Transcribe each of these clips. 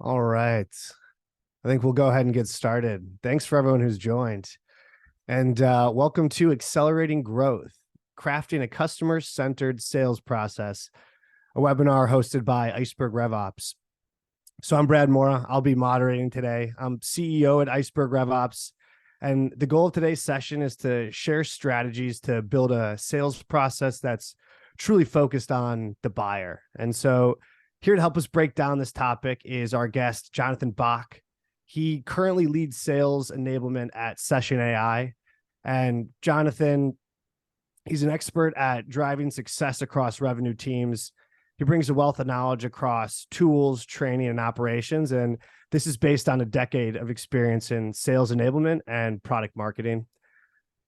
All right. I think we'll go ahead and get started. Thanks for everyone who's joined. And welcome to Accelerating Growth, Crafting a Customer-Centered Sales Process, a webinar hosted by Iceberg RevOps. So I'm Brad Mora. I'll be moderating today. I'm CEO at Iceberg RevOps. And the goal of today's session is to share strategies to build a sales process that's truly focused on the buyer. And so here to help us break down this topic is our guest, Jonathan Bach. He currently leads sales enablement at Session AI. And Jonathan, he's an expert at driving success across revenue teams. He brings a wealth of knowledge across tools, training, and operations. And this is based on a decade of experience in sales enablement and product marketing.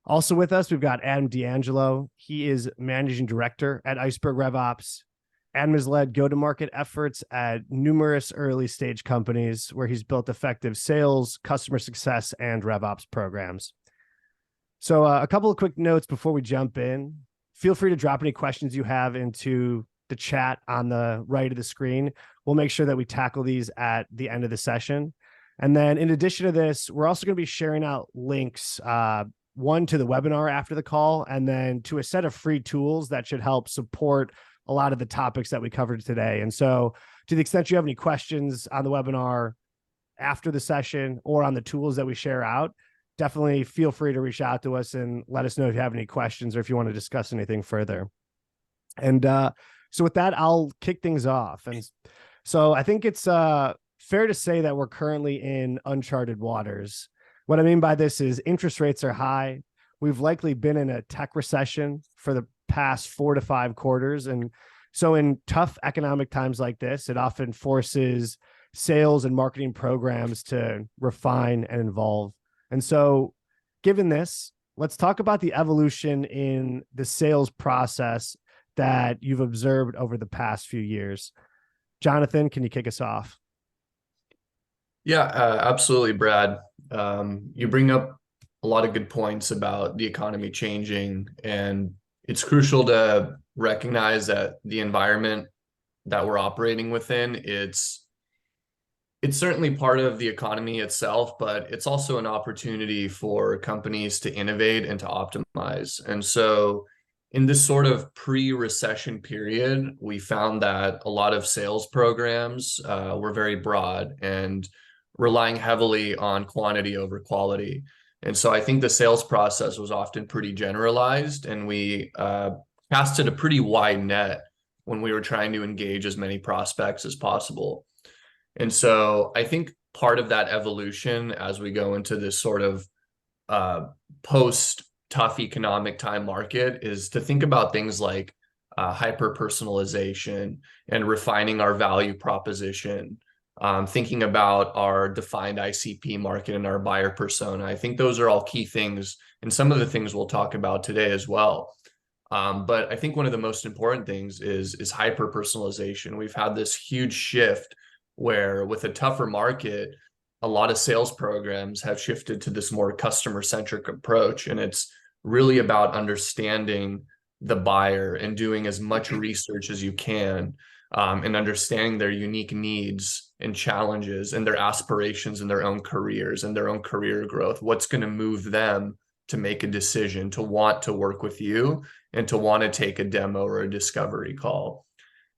Also with us, we've got Adam D'Angelo. He is managing director at Iceberg RevOps. Adam has led go-to-market efforts at numerous early-stage companies where he's built effective sales, customer success, and RevOps programs. So a couple of quick notes before we jump in. Feel free to drop any questions you have into the chat on the right of the screen. We'll make sure that we tackle these at the end of the session. And then in addition to this, we're also going to be sharing out links, one to the webinar after the call, and then to a set of free tools that should help support a lot of the topics that we covered today. And so to the extent you have any questions on the webinar after the session or on the tools that we share out, definitely feel free to reach out to us and let us know if you have any questions or if you want to discuss anything further. And so with that, I'll kick things off. And so I think it's fair to say that we're currently in uncharted waters. What I mean by this is interest rates are high. We've likely been in a tech recession for the past 4 to 5 quarters. And so in tough economic times like this, it often forces sales and marketing programs to refine and evolve. And so given this, let's talk about the evolution in the sales process that you've observed over the past few years. Jonathan, can you kick us off? Yeah, absolutely, Brad. You bring up a lot of good points about the economy changing, and it's crucial to recognize that the environment that we're operating within, it's certainly part of the economy itself, but it's also an opportunity for companies to innovate and to optimize. And so in this sort of pre-recession period, we found that a lot of sales programs were very broad and relying heavily on quantity over quality. And so I think the sales process was often pretty generalized, and we casted a pretty wide net when we were trying to engage as many prospects as possible. And so I think part of that evolution as we go into this sort of post tough economic time market is to think about things like hyper personalization and refining our value proposition, thinking about our defined ICP market and our buyer persona. I think those are all key things, and some of the things we'll talk about today as well. But I think one of the most important things is hyper personalization. We've had this huge shift where with a tougher market, a lot of sales programs have shifted to this more customer-centric approach, and it's really about understanding the buyer and doing as much research as you can, and understanding their unique needs and challenges and their aspirations in their own careers and their own career growth. What's going to move them to make a decision, to want to work with you and to want to take a demo or a discovery call.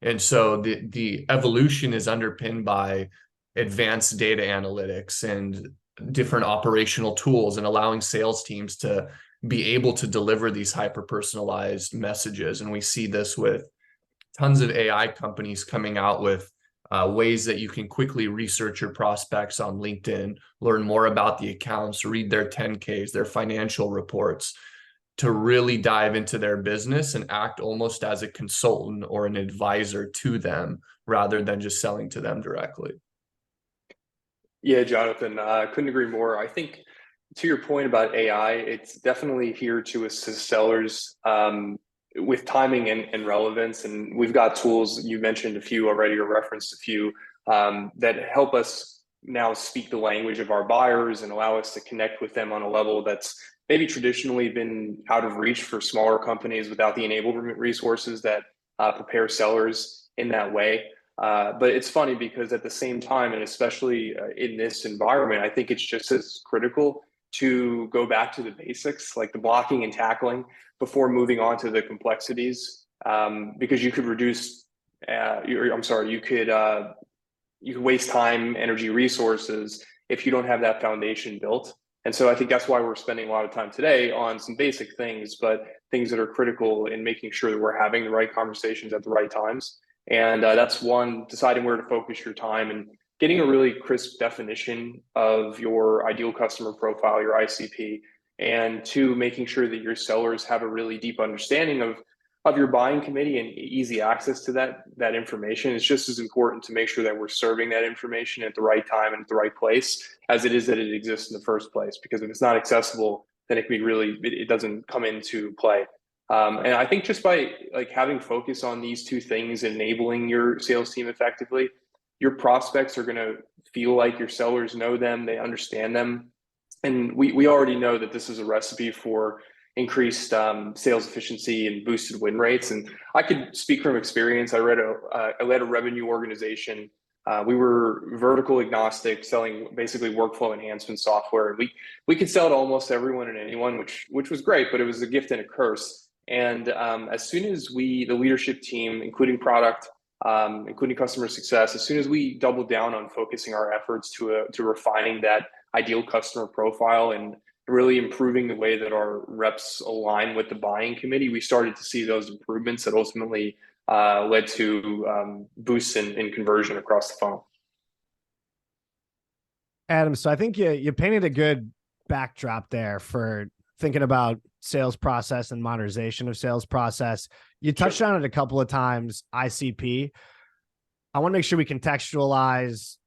And so the evolution is underpinned by advanced data analytics and different operational tools and allowing sales teams to be able to deliver these hyper-personalized messages. And we see this with tons of AI companies coming out with ways that you can quickly research your prospects on LinkedIn, learn more about the accounts, read their 10Ks, their financial reports, to really dive into their business and act almost as a consultant or an advisor to them rather than just selling to them directly. Yeah, Jonathan, I couldn't agree more. I think to your point about AI, it's definitely here to assist sellers with timing and relevance. And we've got tools, you mentioned a few already or referenced a few, that help us now speak the language of our buyers and allow us to connect with them on a level that's maybe traditionally been out of reach for smaller companies without the enablement resources that prepare sellers in that way. But it's funny because at the same time, and especially in this environment, I think it's just as critical to go back to the basics, like the blocking and tackling, before moving on to the complexities, because you could reduce, you could waste time, energy, resources if you don't have that foundation built. And so I think that's why we're spending a lot of time today on some basic things, but things that are critical in making sure that we're having the right conversations at the right times. And that's one, deciding where to focus your time and getting a really crisp definition of your ideal customer profile, your ICP, and two, making sure that your sellers have a really deep understanding of your buying committee and easy access to that information. It's just as important to make sure that we're serving that information at the right time and at the right place as it is that it exists in the first place. Because if it's not accessible, then it can be really, it doesn't come into play. And I think just by like having focus on these two things, enabling your sales team effectively, your prospects are going to feel like your sellers know them, they understand them. And we already know that this is a recipe for increased sales efficiency and boosted win rates. And I could speak from experience. I led a revenue organization. We were vertical agnostic, selling basically workflow enhancement software. And we could sell to almost everyone and anyone, which was great, but it was a gift and a curse. And as soon as the leadership team, including product, including customer success, as soon as we doubled down on focusing our efforts to refining that ideal customer profile and really improving the way that our reps align with the buying committee, we started to see those improvements that ultimately led to boosts in conversion across the funnel. Adam, so I think you painted a good backdrop there for thinking about sales process and modernization of sales process. You touched on it a couple of times, ICP. I want to make sure we contextualize.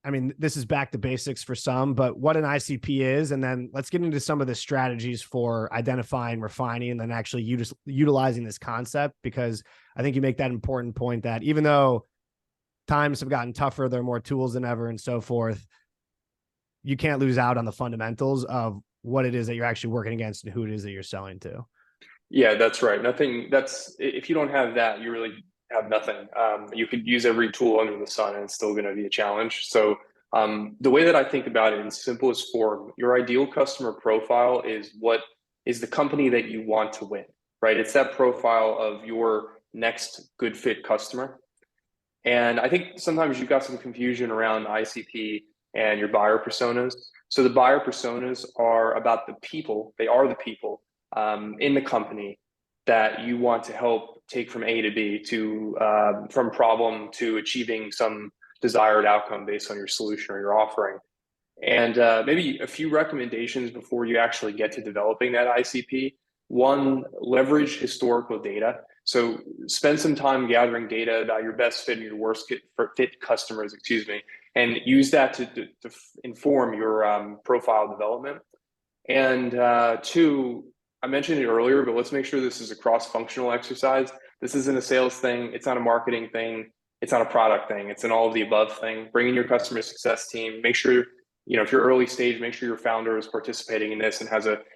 I mean, this is back to basics for some, but what an ICP is, and then let's get into some of the strategies for identifying, refining, and then actually utilizing this concept, because I think you make that important point that even though times have gotten tougher, there are more tools than ever and so forth, you can't lose out on the fundamentals of what it is that you're actually working against and who it is that you're selling to. Yeah, that's right. If you don't have that, you really have nothing. You could use every tool under the sun and it's still going to be a challenge. So the way that I think about it in simplest form, your ideal customer profile is what is the company that you want to win, right? It's that profile of your next good fit customer. And I think sometimes you've got some confusion around ICP and your buyer personas. So the buyer personas are about the people, they are the people in the company that you want to help take from A to B, to from problem to achieving some desired outcome based on your solution or your offering. And maybe a few recommendations before you actually get to developing that ICP. One, leverage historical data. So spend some time gathering data about your best fit and your worst fit customers, and use that to inform your profile development. And two, I mentioned it earlier, but let's make sure this is a cross-functional exercise. This isn't a sales thing. It's not a marketing thing. It's not a product thing. It's an all of the above thing. Bring in your customer success team. Make sure, if you're early stage, make sure your founder is participating in this and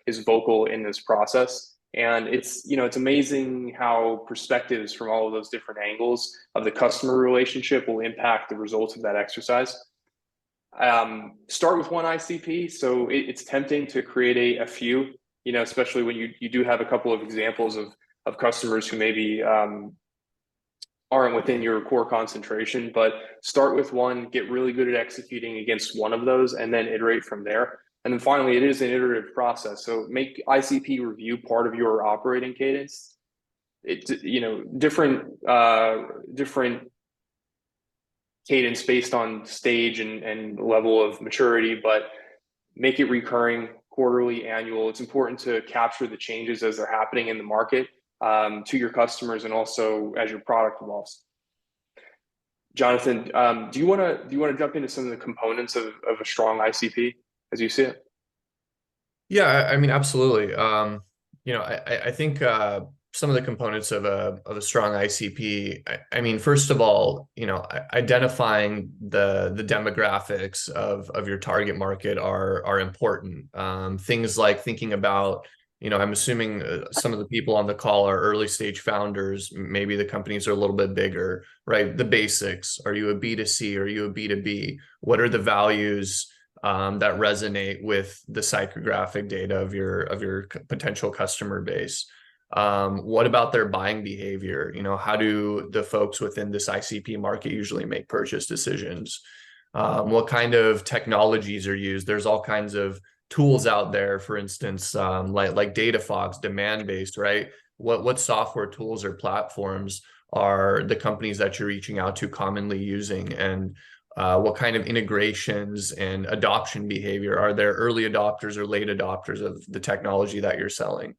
is vocal in this process. And it's amazing how perspectives from all of those different angles of the customer relationship will impact the results of that exercise. Start with one ICP. So it's tempting to create a few, especially when you do have a couple of examples of customers who maybe aren't within your core concentration, but start with one, get really good at executing against one of those, and then iterate from there. And then finally, it is an iterative process. So make ICP review part of your operating cadence. It's, different cadence based on stage and level of maturity, but make it recurring, quarterly, annual. It's important to capture the changes as they're happening in the market to your customers and also as your product evolves. Jonathan, do you want to jump into some of the components of a strong ICP as you see it? Yeah, I mean, absolutely. I think some of the components of a strong ICP, I mean, first of all, identifying the demographics of your target market are important. Things like thinking about I'm assuming some of the people on the call are early stage founders. Maybe the companies are a little bit bigger, right? The basics. Are you a B2C? Are you a B2B? What are the values that resonate with the psychographic data of your potential customer base? What about their buying behavior? How do the folks within this ICP market usually make purchase decisions? What kind of technologies are used? There's all kinds of tools out there, for instance, like data fogs, demand based, right? What software tools or platforms are the companies that you're reaching out to commonly using, and what kind of integrations and adoption behavior are there? Early adopters or late adopters of the technology that you're selling?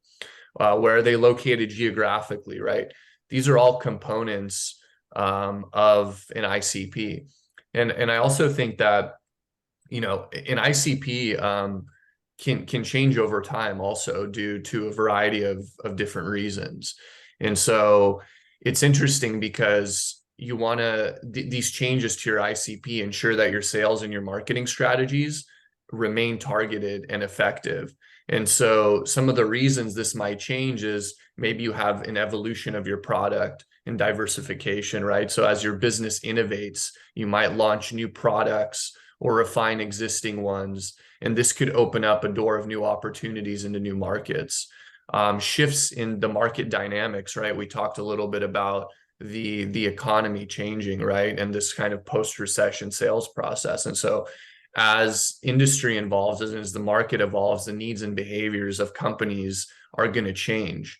Where are they located geographically, right? These are all components of an ICP. And I also think that, an ICP can change over time also due to a variety of different reasons. And so it's interesting because you want to, these changes to your ICP ensure that your sales and your marketing strategies remain targeted and effective. And so some of the reasons this might change is maybe you have an evolution of your product and diversification, right? So as your business innovates, you might launch new products or refine existing ones. And this could open up a door of new opportunities into new markets. Shifts in the market dynamics, right? We talked a little bit about the economy changing, right? And this kind of post-recession sales process. And so as industry evolves, as the market evolves, the needs and behaviors of companies are going to change.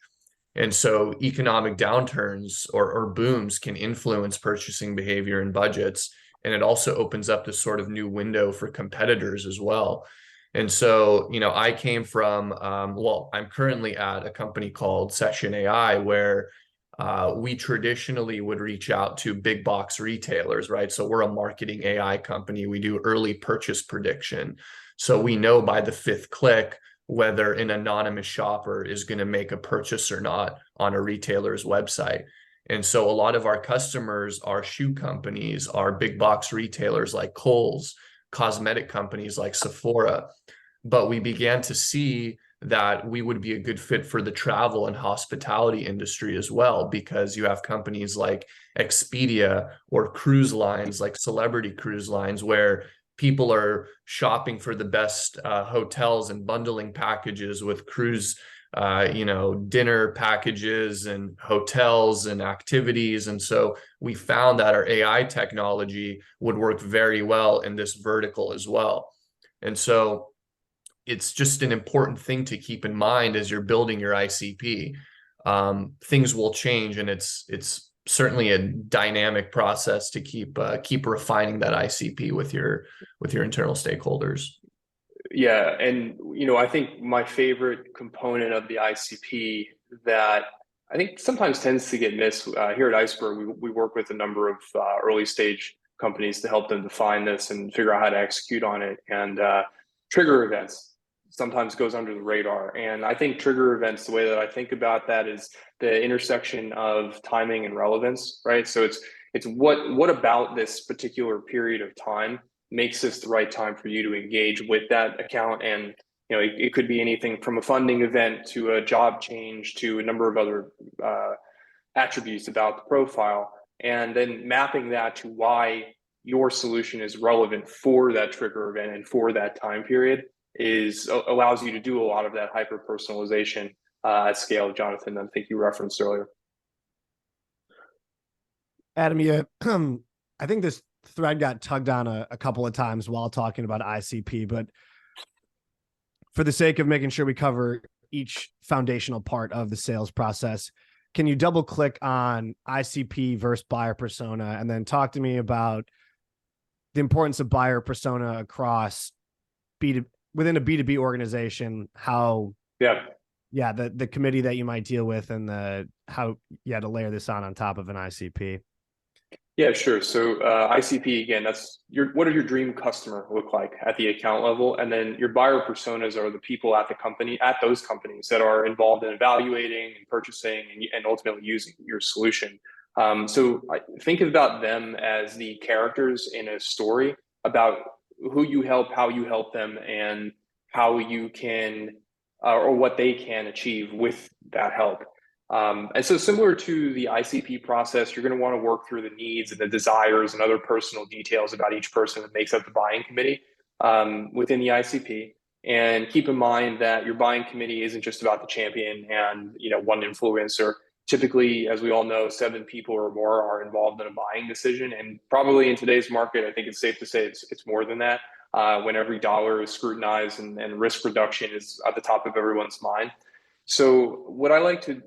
And so economic downturns or booms can influence purchasing behavior and budgets. And it also opens up this sort of new window for competitors as well. And so, I came from, I'm currently at a company called Session AI, where we traditionally would reach out to big box retailers, right? So we're a marketing AI company. We do early purchase prediction. So we know by the fifth click whether an anonymous shopper is going to make a purchase or not on a retailer's website. And so a lot of our customers are shoe companies, are big box retailers like Kohl's, cosmetic companies like Sephora. But we began to see that we would be a good fit for the travel and hospitality industry as well, because you have companies like Expedia or cruise lines like Celebrity Cruise Lines, where people are shopping for the best hotels and bundling packages with cruise dinner packages and hotels and activities. And so we found that our AI technology would work very well in this vertical as well. And so it's just an important thing to keep in mind as you're building your ICP. Things will change, and it's certainly a dynamic process to keep refining that ICP with your internal stakeholders. Yeah, and I think my favorite component of the ICP that I think sometimes tends to get missed here at Iceberg, we work with a number of early stage companies to help them define this and figure out how to execute on it. And trigger events sometimes goes under the radar. And I think trigger events, the way that I think about that is the intersection of timing and relevance, right? So it's what about this particular period of time makes this the right time for you to engage with that account. And it could be anything from a funding event to a job change to a number of other attributes about the profile, and then mapping that to why your solution is relevant for that trigger event and for that time period allows you to do a lot of that hyper personalization at scale, Jonathan, I think you referenced earlier. Adam, yeah, I think this thread got tugged on a couple of times while talking about ICP, but for the sake of making sure we cover each foundational part of the sales process, can you double click on ICP versus buyer persona, and then talk to me about the importance of buyer persona across within a B2B organization, how the committee that you might deal with, and how to layer this on top of an ICP? Yeah, sure. So ICP, again, that's what does your dream customer look like at the account level? And then your buyer personas are the people at those companies that are involved in evaluating and purchasing and ultimately using your solution. So think about them as the characters in a story about who you help, how you help them, and how you can or what they can achieve with that help. And so similar to the ICP process, you're going to want to work through the needs and the desires and other personal details about each person that makes up the buying committee within the ICP. And keep in mind that your buying committee isn't just about the champion and one influencer. Typically, as we all know, 7 people or more are involved in a buying decision. And probably in today's market, I think it's safe to say it's more than that. When every dollar is scrutinized and risk reduction is at the top of everyone's mind. So what I like to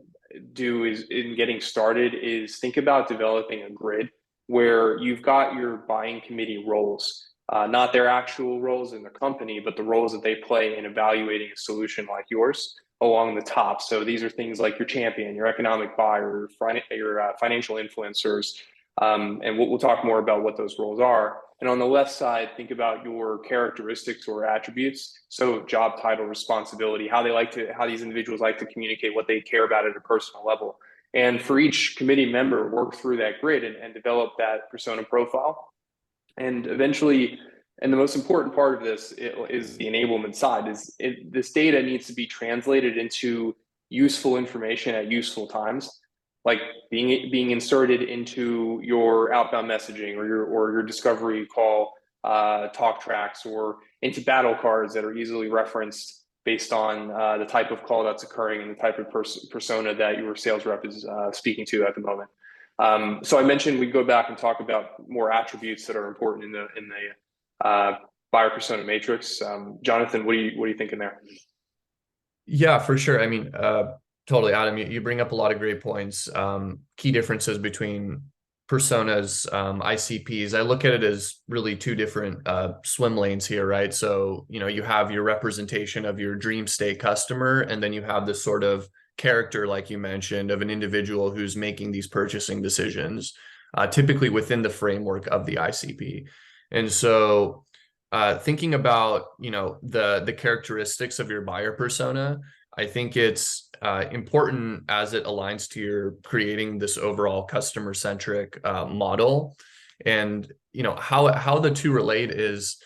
do is in getting started is think about developing a grid where you've got your buying committee roles, not their actual roles in the company, but the roles that they play in evaluating a solution like yours along the top. So these are things like your champion, your economic buyer, your financial influencers, and we'll talk more about what those roles are. And on the left side, think about your characteristics or attributes. So job title, responsibility, how these individuals like to communicate what they care about at a personal level. And for each committee member, work through that grid and develop that persona profile. And eventually, and the most important part of this is the enablement side, this data needs to be translated into useful information at useful times, like being inserted into your outbound messaging or your discovery call talk tracks, or into battle cards that are easily referenced based on the type of call that's occurring and the type of persona that your sales rep is speaking to at the moment. So I mentioned we go back and talk about more attributes that are important in the buyer persona matrix. Jonathan, what are you thinking there? Yeah, for sure. I mean, totally, Adam. You bring up a lot of great points. Key differences between personas, ICPs. I look at it as really 2 different swim lanes here, right? So, you have your representation of your dream state customer, and then you have this sort of character, like you mentioned, of an individual who's making these purchasing decisions, typically within the framework of the ICP. And so thinking about, the characteristics of your buyer persona, I think it's important as it aligns to your creating this overall customer-centric model. And, how the 2 relate is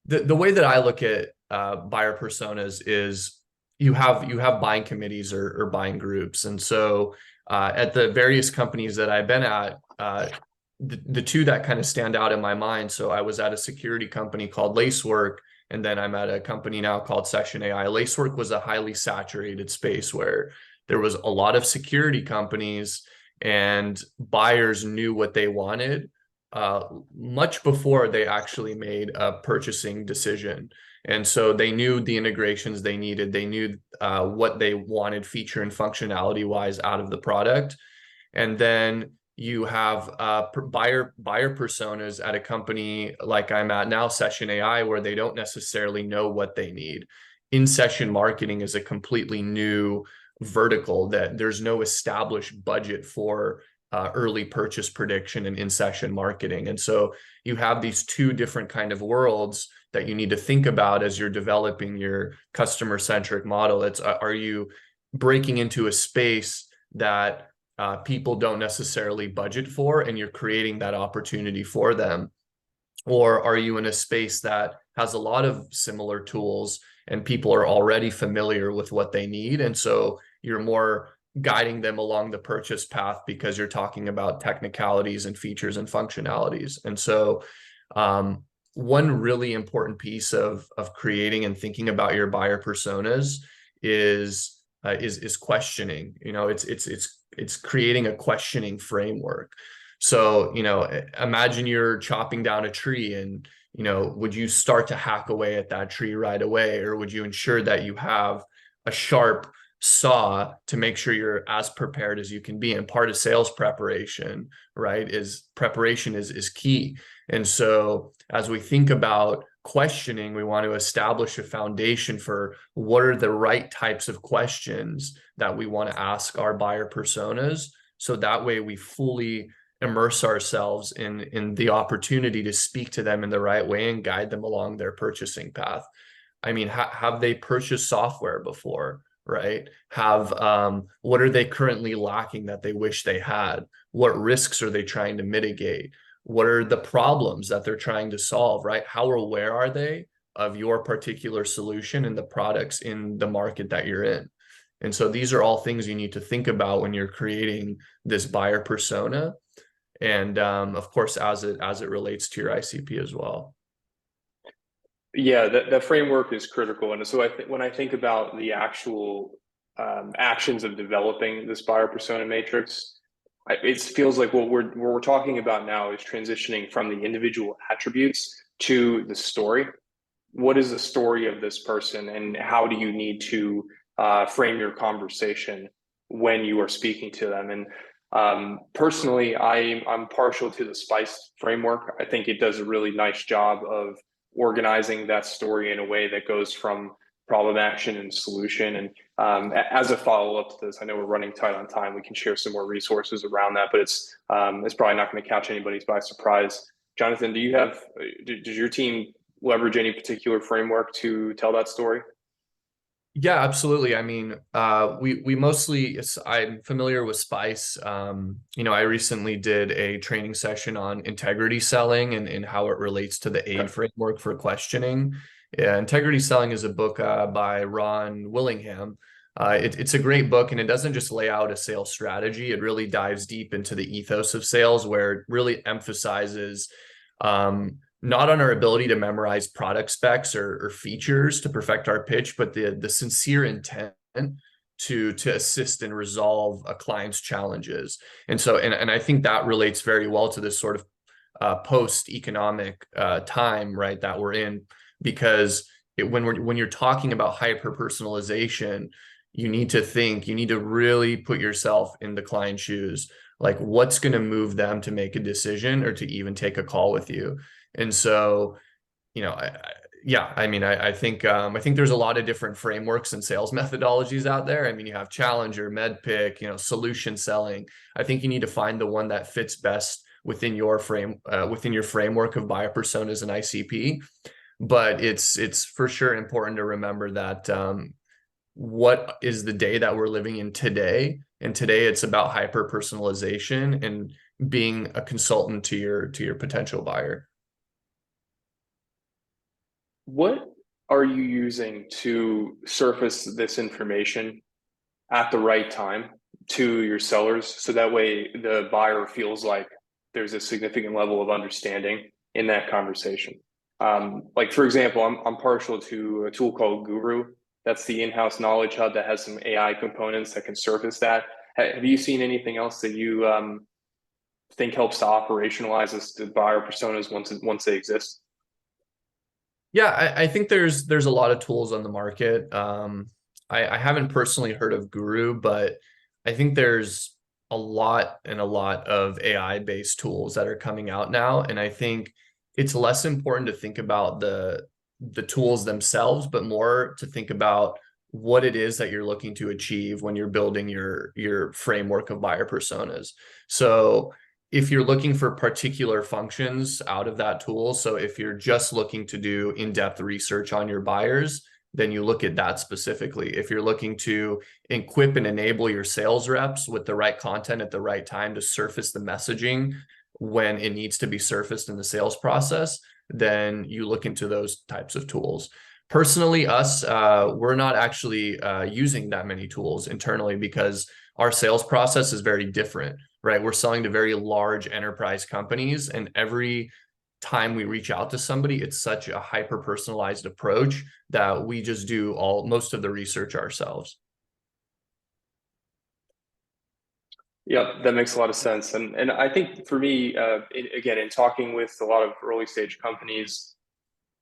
the way that I look at buyer personas is you have buying committees or buying groups. And so at the various companies that I've been at, the 2 that kind of stand out in my mind. So I was at a security company called Lacework, and then I'm at a company now called Session AI. Lacework was a highly saturated space where there was a lot of security companies, and buyers knew what they wanted much before they actually made a purchasing decision. And so they knew the integrations they needed. They knew what they wanted feature and functionality wise out of the product. And then you have buyer personas at a company like I'm at now, Session AI, where they don't necessarily know what they need. In-session marketing is a completely new vertical that there's no established budget for early purchase prediction and in-session marketing. And so you have these 2 different kind of worlds that you need to think about as you're developing your customer-centric model. It's are you breaking into a space that people don't necessarily budget for, and you're creating that opportunity for them? Or are you in a space that has a lot of similar tools and people are already familiar with what they need, and so you're more guiding them along the purchase path because you're talking about technicalities and features and functionalities? And so one really important piece of creating and thinking about your buyer personas is questioning. It's creating a questioning framework. So, imagine you're chopping down a tree, and, would you start to hack away at that tree right away? Or would you ensure that you have a sharp saw to make sure you're as prepared as you can be? And part of sales preparation, right, is key. And so as we think about questioning, we want to establish a foundation for what are the right types of questions that we want to ask our buyer personas. So that way we fully immerse ourselves in the opportunity to speak to them in the right way and guide them along their purchasing path. I mean, have they purchased software before, right? What are they currently lacking that they wish they had? What risks are they trying to mitigate? What are the problems that they're trying to solve, right? How aware are they of your particular solution and the products in the market that you're in. And so these are all things you need to think about when you're creating this buyer persona. And of course, as it relates to your ICP as well. Yeah, that framework is critical. And so when I think about the actual actions of developing this buyer persona matrix, it feels like what we're talking about now is transitioning from the individual attributes to the story. What is the story of this person, and how do you need to frame your conversation when you are speaking to them? And personally, I'm partial to the SPICE framework. I think it does a really nice job of organizing that story in a way that goes from problem, action, and solution. And as a follow-up to this, I know we're running tight on time. We can share some more resources around that, but it's probably not going to catch anybody by surprise. Jonathan, does your team leverage any particular framework to tell that story? Yeah, absolutely. I mean, we mostly, I'm familiar with SPICE. I recently did a training session on integrity selling and how it relates to the AID framework for questioning. Yeah, Integrity Selling is a book by Ron Willingham. It's a great book, and it doesn't just lay out a sales strategy. It really dives deep into the ethos of sales, where it really emphasizes not on our ability to memorize product specs or features to perfect our pitch, but the sincere intent to assist and resolve a client's challenges. And so, and I think that relates very well to this sort of post-economic time, right, that we're in, because when you're talking about hyper personalization, you need to really put yourself in the client's shoes. Like, what's going to move them to make a decision or to even take a call with you? And so, I think there's a lot of different frameworks and sales methodologies out there. I mean, you have Challenger, MedPick, solution selling. I think you need to find the one that fits best within your framework of buyer personas and ICP. But it's for sure important to remember that what is the day that we're living in today? And today it's about hyper personalization and being a consultant to your potential buyer. What are you using to surface this information at the right time to your sellers, so that way the buyer feels like there's a significant level of understanding in that conversation? Like, for example, I'm partial to a tool called Guru. That's the in-house knowledge hub that has some AI components that can surface that. Have you seen anything else that you think helps to operationalize the buyer personas once they exist? Yeah, I think there's a lot of tools on the market. I haven't personally heard of Guru, but I think there's a lot of AI-based tools that are coming out now. And I think it's less important to think about the tools themselves, but more to think about what it is that you're looking to achieve when you're building your framework of buyer personas. So if you're looking for particular functions out of that tool, so if you're just looking to do in-depth research on your buyers, then you look at that specifically. If you're looking to equip and enable your sales reps with the right content at the right time to surface the messaging when it needs to be surfaced in the sales process, then you look into those types of tools. Personally, we're not actually using that many tools internally because our sales process is very different, right? We're selling to very large enterprise companies, and every time we reach out to somebody, it's such a hyper personalized approach that we just do most of the research ourselves. Yeah, that makes a lot of sense. And I think for me, again, in talking with a lot of early stage companies,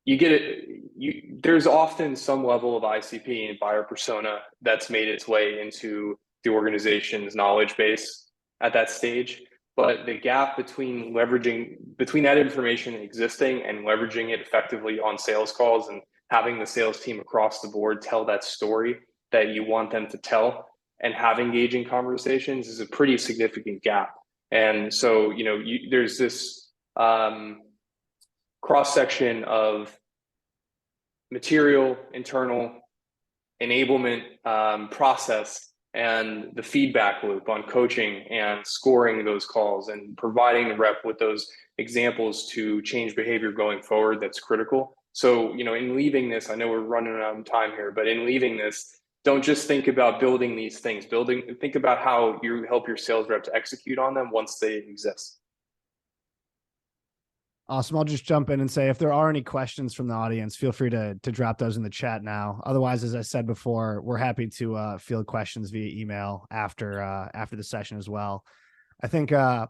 there's often some level of ICP and buyer persona that's made its way into the organization's knowledge base at that stage. But the gap between that information existing and leveraging it effectively on sales calls and having the sales team across the board tell that story that you want them to tell and have engaging conversations is a pretty significant gap. And so, there's this cross-section of material, internal, enablement process, and the feedback loop on coaching and scoring those calls and providing the rep with those examples to change behavior going forward. That's critical. So, in leaving this, I know we're running out of time here, but in leaving this, don't just think about building these things. Think about how you help your sales reps execute on them once they exist. Awesome. I'll just jump in and say, if there are any questions from the audience, feel free to drop those in the chat now. Otherwise, as I said before, we're happy to field questions via email after the session as well. I think I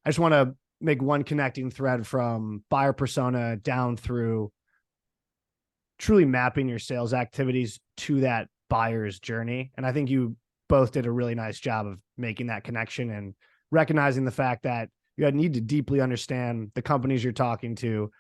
just want to make one connecting thread from buyer persona down through truly mapping your sales activities to that buyer's journey. And I think you both did a really nice job of making that connection and recognizing the fact that you need to deeply understand the companies you're talking to,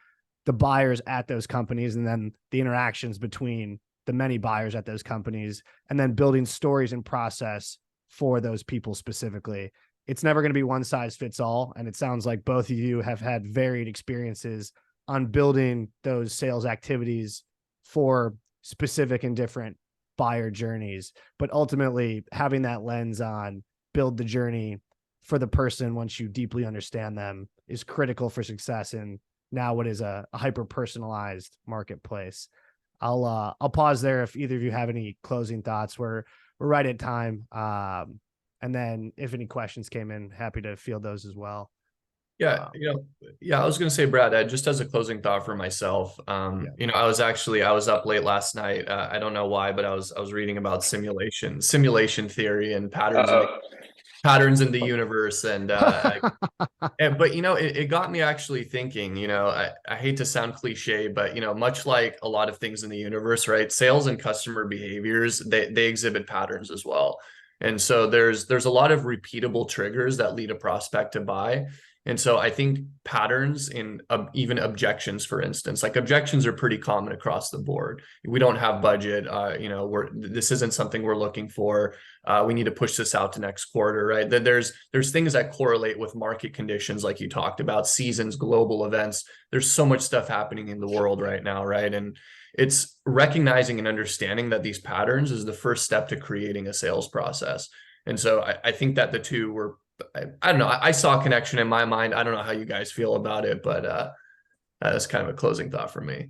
the buyers at those companies, and then the interactions between the many buyers at those companies, and then building stories and process for those people specifically. It's never going to be one size fits all. And it sounds like both of you have had varied experiences on building those sales activities for specific and different buyer journeys, but ultimately having that lens on build the journey for the person once you deeply understand them is critical for success in now what is a hyper personalized marketplace. I'll pause there if either of you have any closing thoughts. We're right at time. And then if any questions came in, happy to field those as well. Yeah, I was going to say, Brad, just as a closing thought for myself, I was up late last night. I don't know why, but I was reading about simulation theory and patterns in the universe. And, but, it got me actually thinking, I hate to sound cliche, but, much like a lot of things in the universe, right? Sales and customer behaviors, they exhibit patterns as well. And so there's a lot of repeatable triggers that lead a prospect to buy. And so I think patterns in even objections, for instance, like objections are pretty common across the board. We don't have budget. This isn't something we're looking for. We need to push this out to next quarter, right? There's things that correlate with market conditions, like you talked about, seasons, global events. There's so much stuff happening in the world right now, right? And it's recognizing and understanding that these patterns is the first step to creating a sales process. And so I think that the two were, I don't know, I saw a connection in my mind. I don't know how you guys feel about it, but that's kind of a closing thought for me.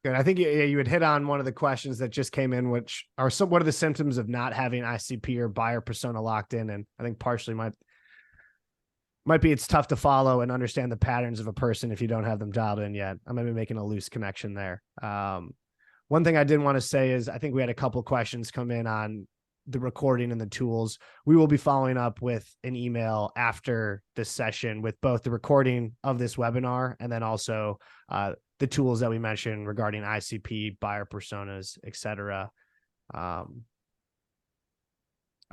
Good. I think you had hit on one of the questions that just came in, which are what are the symptoms of not having ICP or buyer persona locked in? And I think partially might be it's tough to follow and understand the patterns of a person if you don't have them dialed in yet. I might be making a loose connection there. One thing I did want to say is I think we had a couple questions come in on the recording and the tools. We will be following up with an email after this session with both the recording of this webinar and then also the tools that we mentioned regarding ICP, buyer personas, et cetera. I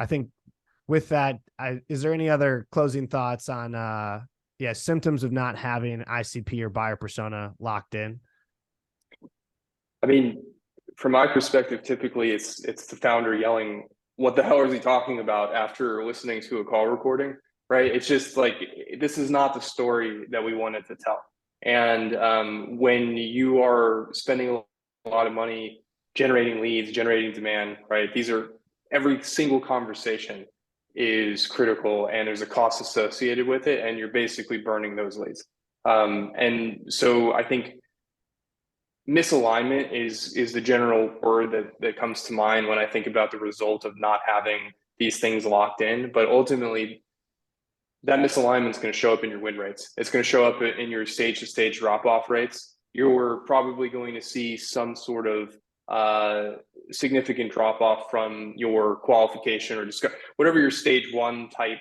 think with that, is there any other closing thoughts on symptoms of not having ICP or buyer persona locked in? I mean, from my perspective, typically it's the founder yelling, "What the hell is he talking about?" after listening to a call recording, right? It's just like, this is not the story that we wanted to tell. And when you are spending a lot of money generating leads, generating demand, right? Every single conversation is critical and there's a cost associated with it, and you're basically burning those leads. And so I think misalignment is the general word that comes to mind when I think about the result of not having these things locked in. But ultimately, that misalignment is going to show up in your win rates. It's going to show up in your stage-to-stage drop-off rates. You're probably going to see some sort of significant drop-off from your qualification or whatever your stage one type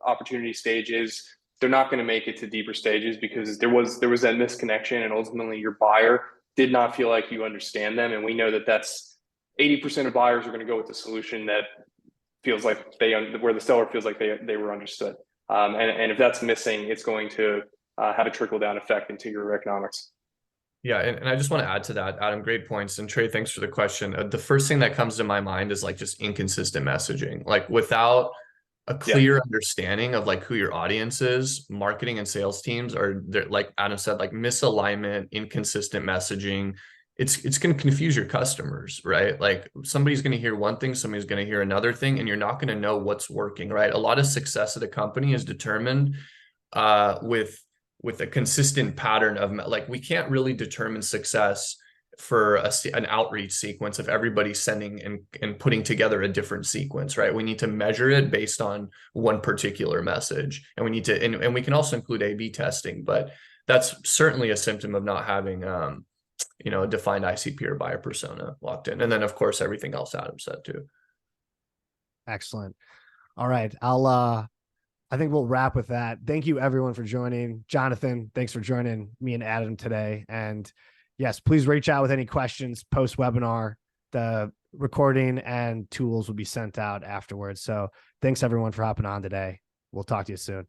opportunity stage is. They're not going to make it to deeper stages because there was that misconnection, and ultimately your buyer did not feel like you understand them. And we know that that's 80% of buyers are going to go with the solution that feels like where the seller feels like they were understood. And if that's missing, it's going to have a trickle down effect into your economics. Yeah, and I just want to add to that, Adam, great points. And Trey, thanks for the question. The first thing that comes to my mind is like just inconsistent messaging. Like without a clear understanding of like who your audience is, marketing and sales teams are, like Adam said, like misalignment, inconsistent messaging. It's going to confuse your customers, right? Like somebody's going to hear one thing, somebody's going to hear another thing, and you're not going to know what's working, right? A lot of success at a company is determined with with a consistent pattern of like, we can't really determine success for an outreach sequence if everybody's sending and putting together a different sequence, right? We need to measure it based on one particular message, and we need to, and we can also include A/B testing, but that's certainly a symptom of not having, you know, a defined ICP or buyer persona locked in. And then of course, everything else Adam said too. Excellent. All right. I think we'll wrap with that. Thank you everyone for joining. Jonathan, thanks for joining me and Adam today. And yes, please reach out with any questions post webinar. The recording and tools will be sent out afterwards. So thanks everyone for hopping on today. We'll talk to you soon.